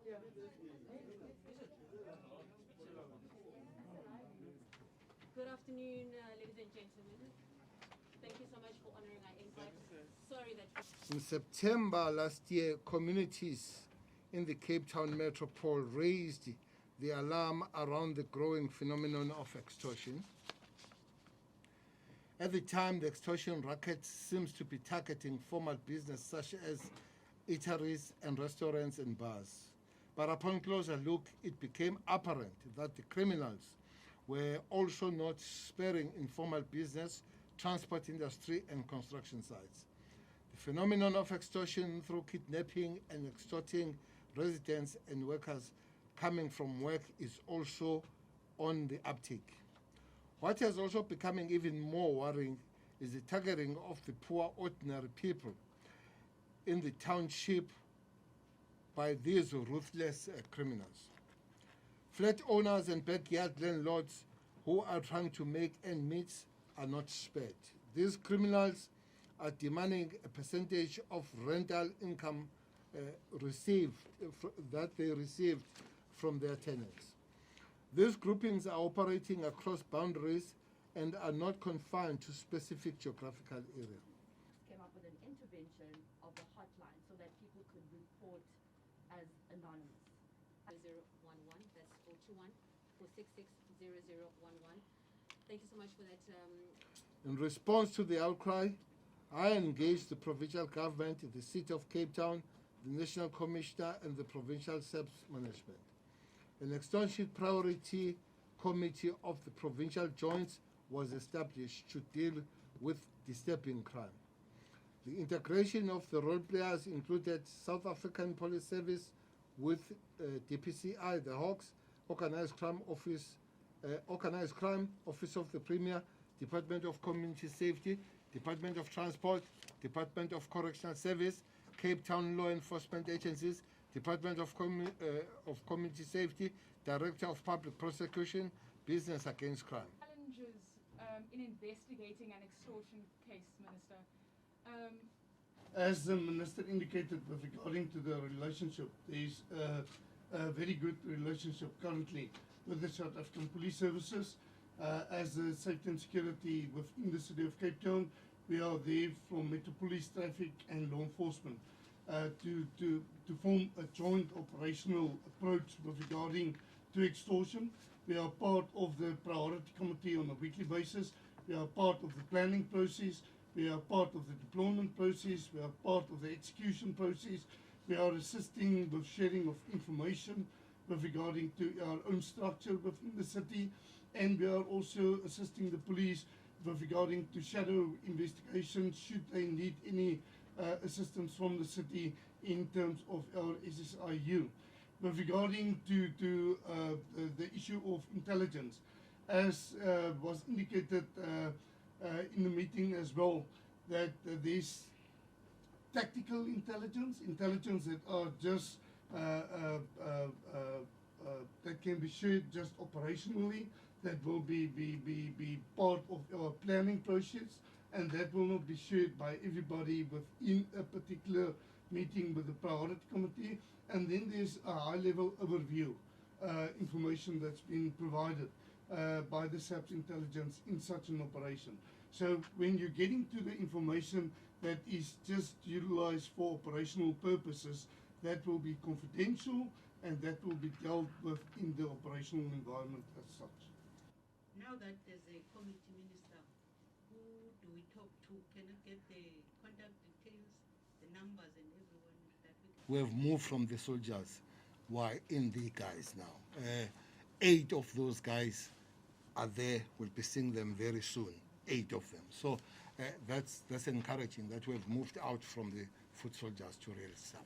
Good afternoon, ladies and gentlemen. Thank you so much for honoring our invite. Sorry that... In September last year, communities in the Cape Town metropole raised the alarm around the growing phenomenon of extortion. At the time, the extortion racket seems to be targeting formal business such as eateries and restaurants and bars. But upon closer look, it became apparent that the criminals were also not sparing informal business, transport industry and construction sites. The phenomenon of extortion through kidnapping and extorting residents and workers coming from work is also on the uptick. What has also becoming even more worrying is the targeting of the poor ordinary people in the township by these ruthless criminals. Flat owners and backyard landlords who are trying to make ends meet are not spared. These criminals are demanding a percentage of rental income that they received from their tenants. These groupings are operating across boundaries and are not confined to specific geographical areas. Came up with an intervention of a hotline so that people could report as anonymous. 0011, that's 021 466 0011. Thank you so much for that. In response to the outcry, I engaged the provincial government, the City of Cape Town, the National Commissioner and the provincial SAPS management. An extortion priority committee of the provincial joints was established to deal with disturbing crime. The integration of the role players included South African Police Service with DPCI, the Hawks, Organized Crime Office of the Premier, Department of Community Safety, Department of Transport, Department of Correctional Service, Cape Town Law Enforcement Agencies, Department of Community Safety, Director of Public Prosecution, Business Against Crime. Challenges in investigating an extortion case, Minister. As the Minister indicated with regarding to the relationship, there is a very good relationship currently with the South African Police Services. As the safety and security within the City of Cape Town, we are there from Metro Police, Traffic and Law Enforcement to form a joint operational approach with regarding to extortion. We are part of the priority committee on a weekly basis. We are part of the planning process. We are part of the deployment process. We are part of the execution process. We are assisting with sharing of information with regarding to our own structure within the city, and we are also assisting the police with regarding to shadow investigations should they need any assistance from the city in terms of our SSIU. With regarding to the issue of intelligence, as was indicated in the meeting as well, that there's tactical intelligence that are just that can be shared just operationally, that will be part of our planning process, and that will not be shared by everybody within a particular meeting with the priority committee. And then there's a high-level overview information that's been provided by the SAPS intelligence in such an operation. So when you're getting to the information that is just utilized for operational purposes, that will be confidential and that will be dealt with in the operational environment as such. Now that there's a committee minister, who do we talk to? Can I get the contact details, the numbers and everyone that we can... We have moved from the soldiers. We're in the guys now. 8 of those guys are there. We'll be seeing them very soon. 8 of them. So that's encouraging that we have moved out from the foot soldiers to real staff.